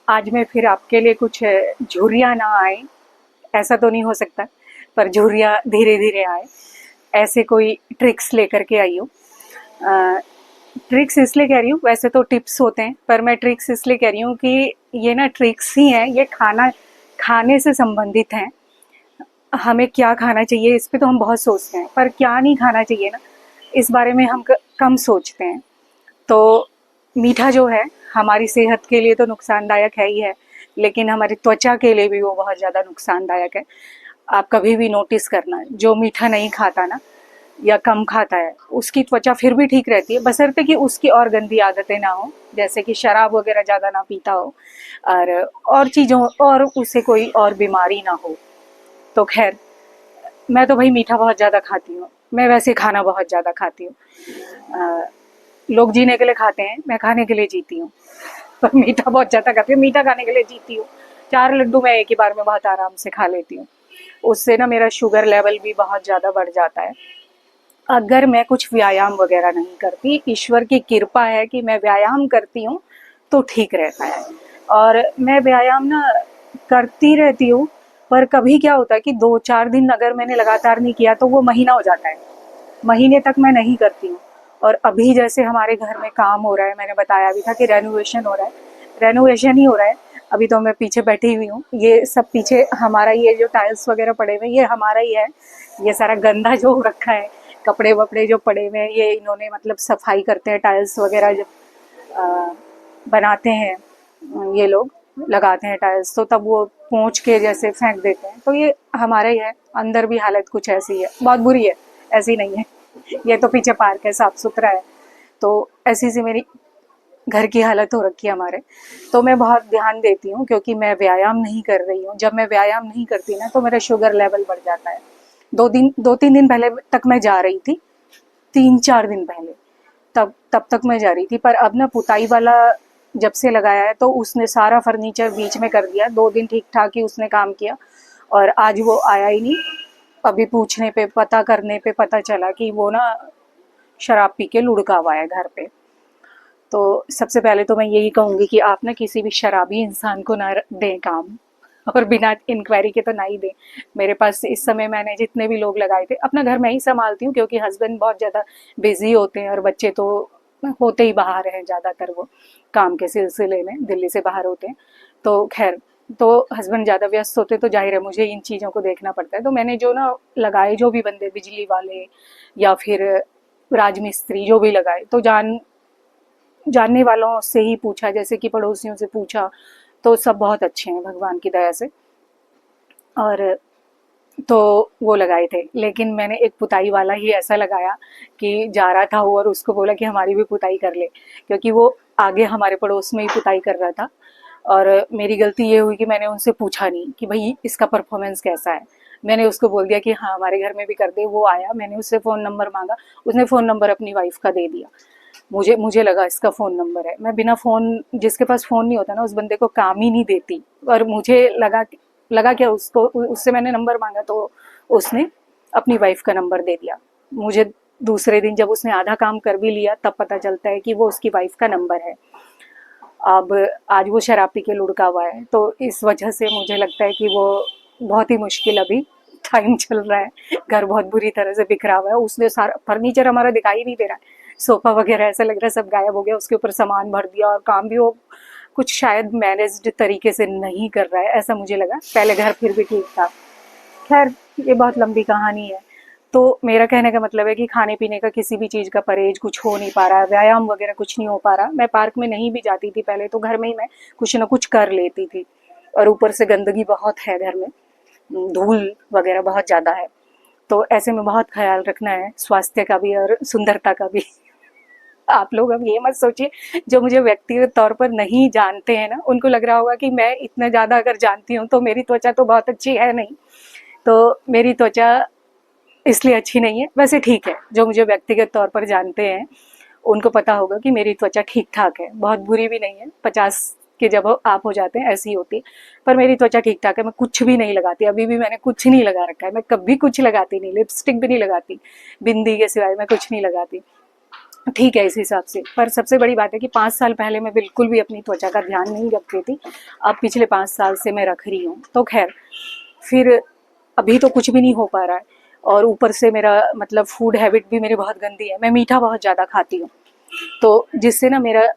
आज मैं फिर आपके लिए कुछ झुर्रियाँ ना आए, ऐसा तो नहीं हो सकता, पर झुर्रियाँ धीरे धीरे आए, ऐसे कोई ट्रिक्स लेकर के आई हूँ। ट्रिक्स इसलिए कह रही हूँ, वैसे तो टिप्स होते हैं, पर मैं ट्रिक्स इसलिए कह रही हूँ कि ये ना ट्रिक्स ही हैं, ये खाने से संबंधित हैं। हमें क्या खाना चाहिए इस पे तो हम बहुत सोचते हैं, पर क्या नहीं खाना चाहिए ना, इस बारे में हम कम सोचते हैं। तो मीठा जो है हमारी सेहत के लिए तो नुकसानदायक है ही है, लेकिन हमारी त्वचा के लिए भी वो बहुत ज़्यादा नुकसानदायक है। आप कभी भी नोटिस करना, जो मीठा नहीं खाता ना या कम खाता है, उसकी त्वचा फिर भी ठीक रहती है, बशर्ते कि उसकी और गंदी आदतें ना हो, जैसे कि शराब वगैरह ज़्यादा ना पीता हो, और चीज़ों और उसे कोई और बीमारी ना हो। तो खैर, मैं तो भाई मीठा बहुत ज़्यादा खाती हूँ, मैं वैसे खाना बहुत ज़्यादा खाती हूँ। लोग जीने के लिए खाते हैं, मैं खाने के लिए जीती हूँ। पर मीठा बहुत ज़्यादा खाती हूँ, मीठा खाने के लिए जीती हूँ। 4 लड्डू मैं एक ही बार में बहुत आराम से खा लेती हूँ। उससे ना मेरा शुगर लेवल भी बहुत ज़्यादा बढ़ जाता है। अगर मैं कुछ व्यायाम वगैरह नहीं करती, ईश्वर की कृपा है कि मैं व्यायाम करती हूँ, तो ठीक रहता है। और मैं व्यायाम ना करती रहती हूँ, पर कभी क्या होता है कि 2-4 दिन अगर मैंने लगातार नहीं किया तो वो महीना हो जाता है। महीने तक मैं नहीं करती हूँ। और अभी जैसे हमारे घर में काम हो रहा है, मैंने बताया भी था कि रेनोवेशन हो रहा है, रेनोवेशन ही हो रहा है। अभी तो मैं पीछे बैठी हुई हूँ, ये सब पीछे हमारा, ये जो टाइल्स वगैरह पड़े हुए ये हमारा ही है। ये सारा गंदा जो हो रखा है, कपड़े वपड़े जो पड़े हुए हैं, ये इन्होंने मतलब सफाई करते हैं, टाइल्स वगैरह जब बनाते हैं, ये लोग लगाते हैं टाइल्स, तो तब वो पोंछ के जैसे फेंक देते हैं, तो ये हमारा ही है। अंदर भी हालत कुछ ऐसी है, बहुत बुरी है, ऐसी नहीं है। ये तो पीछे पार्क है, साफ सुथरा है। तो ऐसी सी मेरी घर की हालत हो रखी है हमारे। तो मैं बहुत ध्यान देती हूँ, क्योंकि मैं व्यायाम नहीं कर रही हूँ। जब मैं व्यायाम नहीं करती ना, तो मेरा शुगर लेवल बढ़ जाता है। 2-3 दिन पहले तक मैं जा रही थी, 3-4 दिन पहले, तब तब तक मैं जा रही थी। पर अब ना पुताई वाला जब से लगाया है, तो उसने सारा फर्नीचर बीच में कर दिया। 2 दिन ठीक ठाक ही उसने काम किया, और आज वो आया ही नहीं। अभी पूछने पे, पता करने पे पता चला कि वो ना शराब पी के लुढ़का हुआ है घर पे। तो सबसे पहले तो मैं यही कहूँगी कि आप ना किसी भी शराबी इंसान को ना दें काम, और बिना इंक्वायरी के तो ना ही दें। मेरे पास इस समय मैंने जितने भी लोग लगाए थे, अपना घर मैं ही संभालती हूँ, क्योंकि हस्बैंड बहुत ज़्यादा बिजी होते हैं, और बच्चे तो होते ही बाहर हैं ज़्यादातर, वो काम के सिलसिले में दिल्ली से बाहर होते हैं। तो खैर, तो हस्बैंड ज़्यादा व्यस्त होते, तो जाहिर है मुझे इन चीज़ों को देखना पड़ता है। तो मैंने जो ना लगाए, जो भी बंदे बिजली वाले या फिर राजमिस्त्री जो भी लगाए, तो जानने वालों से ही पूछा, जैसे कि पड़ोसियों से पूछा, तो सब बहुत अच्छे हैं भगवान की दया से। और तो वो लगाए थे, लेकिन मैंने एक पुताई वाला ही ऐसा लगाया कि जा रहा था वो, और उसको बोला कि हमारी भी पुताई कर ले, क्योंकि वो आगे हमारे पड़ोस में ही पुताई कर रहा था। और मेरी गलती ये हुई कि मैंने उनसे पूछा नहीं कि भाई इसका परफॉर्मेंस कैसा है। मैंने उसको बोल दिया कि हाँ हमारे घर में भी कर दे। वो आया, मैंने उससे फ़ोन नंबर मांगा, उसने फ़ोन नंबर अपनी वाइफ का दे दिया। मुझे लगा इसका फ़ोन नंबर है। मैं बिना फ़ोन, जिसके पास फ़ोन नहीं होता ना, उस बंदे को काम ही नहीं देती। और मुझे लगा क्या, उसको उससे मैंने नंबर मांगा, तो उसने अपनी वाइफ का नंबर दे दिया मुझे। दूसरे दिन जब उसने आधा काम कर भी लिया, तब पता चलता है कि वो उसकी वाइफ का नंबर है। अब आज वो शराब पी के लुढ़का हुआ है, तो इस वजह से मुझे लगता है कि वो बहुत ही मुश्किल अभी टाइम चल रहा है। घर बहुत बुरी तरह से बिखरा हुआ है, उसने सारा फर्नीचर हमारा दिखाई नहीं दे रहा है, सोफा वगैरह ऐसा लग रहा है सब गायब हो गया, उसके ऊपर सामान भर दिया, और काम भी वो कुछ शायद मैनेज्ड तरीके से नहीं कर रहा है, ऐसा मुझे लगा। पहले घर फिर भी ठीक था। खैर, ये बहुत लंबी कहानी है। तो मेरा कहने का मतलब है कि खाने पीने का किसी भी चीज़ का परहेज कुछ हो नहीं पा रहा है, व्यायाम वगैरह कुछ नहीं हो पा रहा। मैं पार्क में नहीं भी जाती थी पहले, तो घर में ही मैं कुछ ना कुछ कर लेती थी। और ऊपर से गंदगी बहुत है घर में, धूल वगैरह बहुत ज़्यादा है। तो ऐसे में बहुत ख्याल रखना है, स्वास्थ्य का भी और सुंदरता का भी। आप लोग अब ये मत सोचिए, जो मुझे व्यक्तिगत तौर पर नहीं जानते हैं ना, उनको लग रहा होगा कि मैं इतना ज़्यादा अगर जानती हूँ तो मेरी त्वचा तो बहुत अच्छी है नहीं। तो मेरी त्वचा इसलिए अच्छी नहीं है, वैसे ठीक है। जो मुझे व्यक्तिगत तौर पर जानते हैं उनको पता होगा कि मेरी त्वचा ठीक ठाक है, बहुत बुरी भी नहीं है। 50 के जब आप हो जाते हैं ऐसी होती है, पर मेरी त्वचा ठीक ठाक है। मैं कुछ भी नहीं लगाती, अभी भी मैंने कुछ नहीं लगा रखा है। मैं कभी कुछ लगाती नहीं, लिपस्टिक भी नहीं लगाती, बिंदी के सिवाय मैं कुछ नहीं लगाती। ठीक है इस हिसाब से। पर सबसे बड़ी बात है कि 5 साल पहले मैं बिल्कुल भी अपनी त्वचा का ध्यान नहीं रखती थी। अब पिछले 5 साल से मैं रख रही हूँ। तो ख़ैर, फिर अभी तो कुछ भी नहीं हो पा रहा है, और ऊपर से मेरा मतलब फूड हैबिट भी मेरी बहुत गंदी है। मैं मीठा बहुत ज़्यादा खाती हूँ, तो जिससे ना मेरा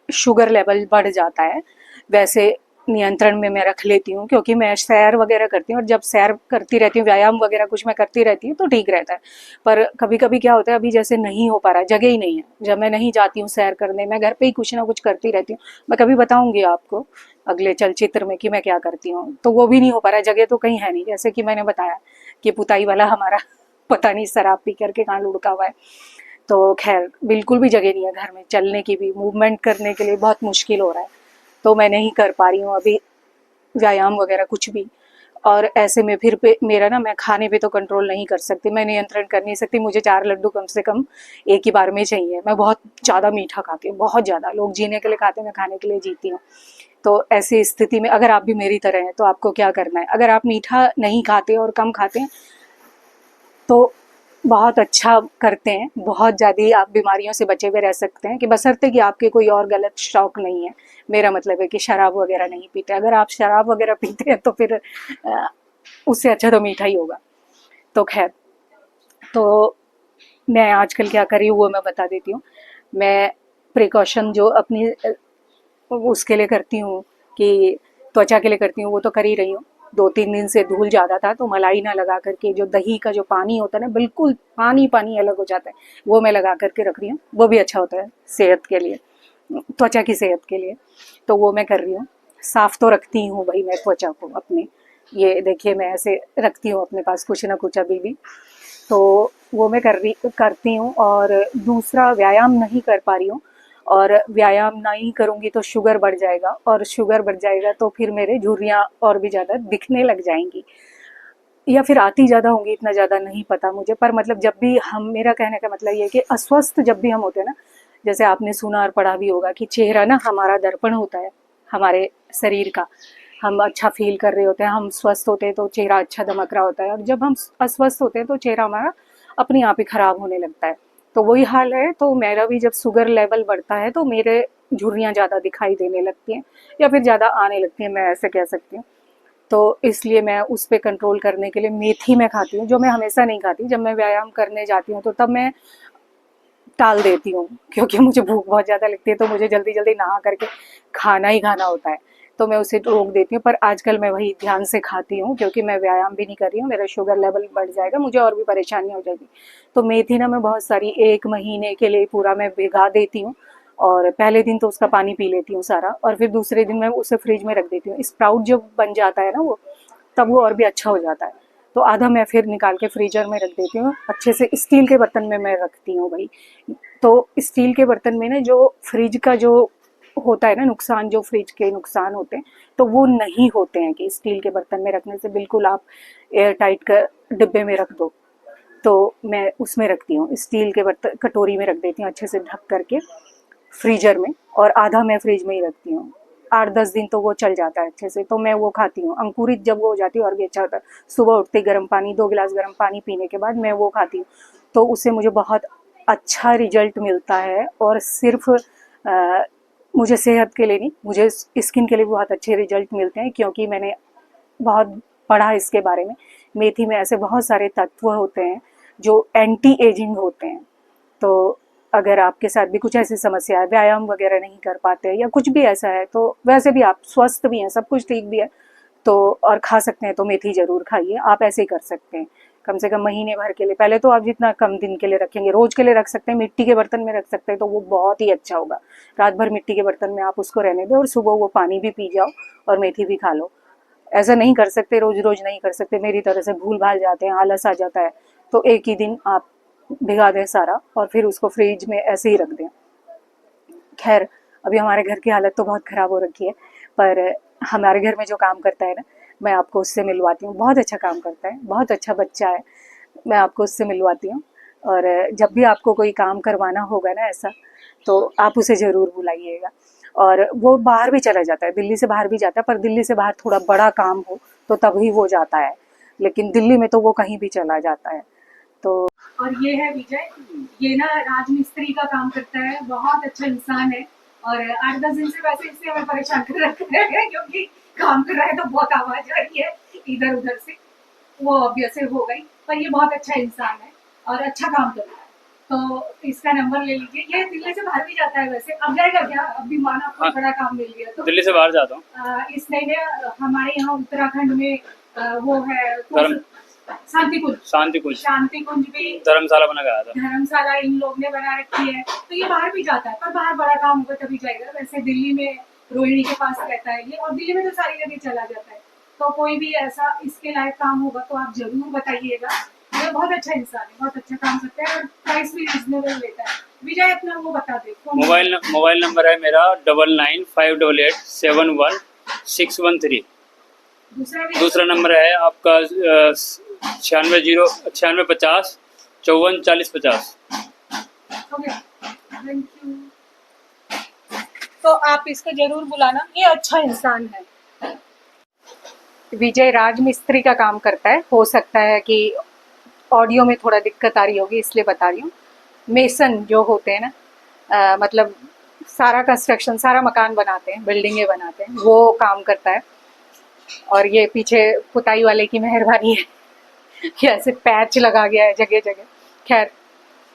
शुगर लेवल बढ़ जाता है। वैसे नियंत्रण में मैं रख लेती हूँ, क्योंकि मैं सैर वगैरह करती हूँ, और जब सैर करती रहती हूँ, व्यायाम वगैरह कुछ मैं करती रहती हूँ, तो ठीक रहता है। पर कभी कभी क्या होता है, अभी जैसे नहीं हो पा रहा है, जगह ही नहीं है, जब मैं नहीं जाती हूँ सैर करने, मैं घर पे ही कुछ ना कुछ करती रहती हूँ। मैं कभी बताऊंगी आपको अगले चलचित्र में कि मैं क्या करती हूँ, तो वो भी नहीं हो पा रहा है, जगह तो कहीं है नहीं। जैसे कि मैंने बताया कि पुताई वाला हमारा पता नहीं शराब पी करके कहाँ लुढ़का हुआ है। तो खैर, बिल्कुल भी जगह नहीं है घर में, चलने की भी, मूवमेंट करने के लिए बहुत मुश्किल हो रहा है। तो मैं नहीं कर पा रही हूँ अभी व्यायाम वगैरह कुछ भी। और ऐसे में फिर पे मेरा ना, मैं खाने पे तो कंट्रोल नहीं कर सकती, मैं नियंत्रण कर नहीं सकती। मुझे 4 लड्डू कम से कम एक ही बार में चाहिए। मैं बहुत ज़्यादा मीठा खाती हूँ, बहुत ज़्यादा। लोग जीने के लिए खाते हैं, मैं खाने के लिए जीती हूँ। तो ऐसी स्थिति में अगर आप भी मेरी तरह हैं, तो आपको क्या करना है? अगर आप मीठा नहीं खाते और कम खाते हैं, तो बहुत अच्छा करते हैं, बहुत ज़्यादा आप बीमारियों से बचे हुए रह सकते हैं, कि बशर्ते कि आपके कोई और गलत शौक नहीं है। मेरा मतलब है कि शराब वगैरह नहीं पीते। अगर आप शराब वगैरह पीते हैं, तो फिर उससे अच्छा तो मीठा ही होगा। तो खैर, तो मैं आजकल क्या कर रही हूँ वो मैं बता देती हूँ। मैं प्रिकॉशन जो अपनी उसके लिए करती हूँ, कि त्वचा के लिए करती हूँ, वो तो कर ही रही हूँ। 2-3 दिन से धूल ज़्यादा था, तो मलाई ना लगा करके, जो दही का जो पानी होता है ना, बिल्कुल पानी पानी अलग हो जाता है, वो मैं लगा करके रख रही हूँ। वो भी अच्छा होता है सेहत के लिए, त्वचा की सेहत के लिए। तो वो मैं कर रही हूँ। साफ तो रखती हूँ भाई मैं त्वचा को अपनी। ये देखिए, मैं ऐसे रखती हूँ अपने पास कुछ ना कुछ अभी भी। तो वो मैं करती हूँ। और दूसरा, व्यायाम नहीं कर पा रही हूँ, और व्यायाम नहीं करूँगी तो शुगर बढ़ जाएगा, और शुगर बढ़ जाएगा तो फिर मेरे झुर्रियाँ और भी ज़्यादा दिखने लग जाएंगी, या फिर आती ज़्यादा होंगी, इतना ज़्यादा नहीं पता मुझे। पर मतलब जब भी हम, मेरा कहने का मतलब ये है कि अस्वस्थ जब भी हम होते हैं ना, जैसे आपने सुना और पढ़ा भी होगा कि चेहरा ना हमारा दर्पण होता है हमारे शरीर का। हम अच्छा फील कर रहे होते हैं, हम स्वस्थ होते हैं तो चेहरा अच्छा दमक रहा होता है, और जब हम अस्वस्थ होते हैं तो चेहरा हमारा अपने आप ही खराब होने लगता है। तो वही हाल है। तो मेरा भी जब शुगर लेवल बढ़ता है, तो मेरे झुर्रियाँ ज़्यादा दिखाई देने लगती हैं, या फिर ज़्यादा आने लगती हैं, मैं ऐसे कह सकती हूँ। तो इसलिए मैं उस पे कंट्रोल करने के लिए मेथी मैं खाती हूँ, जो मैं हमेशा नहीं खाती। जब मैं व्यायाम करने जाती हूँ तो तब मैं टाल देती हूँ, क्योंकि मुझे भूख बहुत ज़्यादा लगती है, तो मुझे जल्दी जल्दी नहा करके खाना ही खाना होता है, तो मैं उसे रोक देती हूँ। पर आजकल मैं वही ध्यान से खाती हूँ, क्योंकि मैं व्यायाम भी नहीं कर रही हूँ, मेरा शुगर लेवल बढ़ जाएगा, मुझे और भी परेशानी हो जाएगी। तो मेथी ना मैं बहुत सारी 1 महीने के लिए पूरा मैं भिगा देती हूँ, और पहले दिन तो उसका पानी पी लेती हूँ सारा, और फिर दूसरे दिन मैं उसे फ्रिज में रख देती हूँ। स्प्राउट जब बन जाता है ना वो, तब वो और भी अच्छा हो जाता है। तो आधा मैं फिर निकाल के फ्रीजर में रख देती हूँ, अच्छे से स्टील के बर्तन में मैं रखती हूँ भाई। तो स्टील के बर्तन में ना, जो फ्रिज का जो होता है ना नुकसान, जो फ्रिज के नुकसान होते हैं, तो वो नहीं होते हैं, कि स्टील के बर्तन में रखने से बिल्कुल आप एयर टाइट का डिब्बे में रख दो। तो मैं उसमें रखती हूँ, स्टील के बर्तन कटोरी में रख देती हूँ अच्छे से ढक करके फ्रीजर में, और आधा मैं फ्रिज में ही रखती हूँ। 8-10 दिन तो वो चल जाता है अच्छे से, तो मैं वो खाती हूँ। अंकुरित जब वो हो जाती है और भी अच्छा होता है। सुबह उठते गर्म पानी, 2 गिलास गर्म पानी पीने के बाद मैं वो खाती हूँ, तो उससे मुझे बहुत अच्छा रिजल्ट मिलता है। और सिर्फ मुझे सेहत के लिए नहीं, मुझे स्किन के लिए भी बहुत अच्छे रिजल्ट मिलते हैं, क्योंकि मैंने बहुत पढ़ा इसके बारे में। मेथी में ऐसे बहुत सारे तत्व होते हैं जो एंटी एजिंग होते हैं। तो अगर आपके साथ भी कुछ ऐसी समस्या है, व्यायाम वगैरह नहीं कर पाते, या कुछ भी ऐसा है, तो वैसे भी आप स्वस्थ भी हैं, सब कुछ ठीक भी है, तो और खा सकते हैं, तो मेथी ज़रूर खाइए। आप ऐसे ही कर सकते हैं, कम से कम महीने भर के लिए। पहले तो आप जितना कम दिन के लिए रखेंगे, रोज के लिए रख सकते हैं, मिट्टी के बर्तन में रख सकते हैं, तो वो बहुत ही अच्छा होगा। रात भर मिट्टी के बर्तन में आप उसको रहने दें, और सुबह वो पानी भी पी जाओ और मेथी भी खा लो। ऐसा नहीं कर सकते, रोज रोज नहीं कर सकते, मेरी तरह से भूल भाल जाते हैं, आलस आ जाता है, तो एक ही दिन आप भिगा दें सारा, और फिर उसको फ्रिज में ऐसे ही रख दें। खैर, अभी हमारे घर की हालत तो बहुत ख़राब हो रखी है, पर हमारे घर में जो काम करता है ना, मैं आपको उससे मिलवाती हूँ। बहुत अच्छा काम करता है, बहुत अच्छा बच्चा है, मैं आपको उससे मिलवाती हूँ। और जब भी आपको कोई काम करवाना होगा ना ऐसा, तो आप उसे ज़रूर बुलाइएगा। और वो बाहर भी चला जाता है, दिल्ली से बाहर भी जाता है, पर दिल्ली से बाहर थोड़ा बड़ा काम हो तो तभी वो जाता है, लेकिन दिल्ली में तो वो कहीं भी चला जाता है। तो और ये है विजय, ये ना राजमिस्त्री का काम करता है, बहुत अच्छा इंसान है। और 8-10 दिन से वैसे इससे हमें परेशान कर रखा है क्योंकि काम कर रहा है तो बहुत आवाज आ रही है इधर उधर से, वो ऑब्वियस हो गई। पर ये बहुत अच्छा इंसान है और अच्छा काम कर रहा है, तो इसका नंबर ले लीजिए। ये दिल्ली से बाहर भी जाता है वैसे, अब जाएगा क्या, अब भी माना आपको हाँ। बड़ा काम मिल गया तो। दिल्ली से बाहर जाता हूँ। इसने हमारे यहाँ उत्तराखंड में वो है धर्म शांतिकुंज, शांतिकुंज शांतिकुंज भी धर्मशाला बना गया था। धर्मशाला इन लोग ने बना रखी है, तो ये बाहर भी जाता है, पर बाहर बड़ा काम होगा तभी जाएगा। वैसे दिल्ली में रोहिणी के पास रहता है ये, और दिल्ली में तो सारी जगह चला जाता है। तो कोई भी ऐसा इसके लायक काम होगा तो आप जरूर बताइएगा। ये बहुत अच्छा इंसान है, बहुत अच्छा काम करता है और प्राइस भी रीजनेबल लेता है। विजय अपना वो बता दे। मोबाइल नंबर है मेरा 9958871613। दूसरा नंबर है आपका 9650 थैंक यू। तो आप इसको जरूर बुलाना, ये अच्छा इंसान है। विजय राजमिस्त्री का काम करता है, हो सकता है कि ऑडियो में थोड़ा दिक्कत आ रही होगी इसलिए बता रही हूँ। मेसन जो होते हैं ना, मतलब सारा कंस्ट्रक्शन, सारा मकान बनाते हैं, बिल्डिंगें बनाते हैं, वो काम करता है। और ये पीछे पुताई वाले की मेहरबानी है कि ऐसे पैच लगा गया है जगह जगह। खैर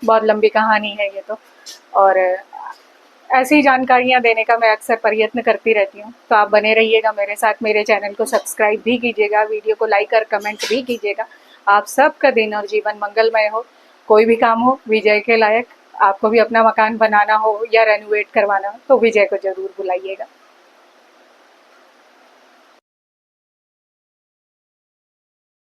बहुत लंबी कहानी है ये तो, और ऐसी जानकारियाँ देने का मैं अक्सर प्रयत्न करती रहती हूँ। तो आप बने रहिएगा मेरे साथ, मेरे चैनल को सब्सक्राइब भी कीजिएगा, वीडियो को लाइक और कमेंट भी कीजिएगा। आप सबका दिन और जीवन मंगलमय हो। कोई भी काम हो विजय के लायक, आपको भी अपना मकान बनाना हो या रेनोवेट करवाना हो तो विजय को ज़रूर बुलाइएगा।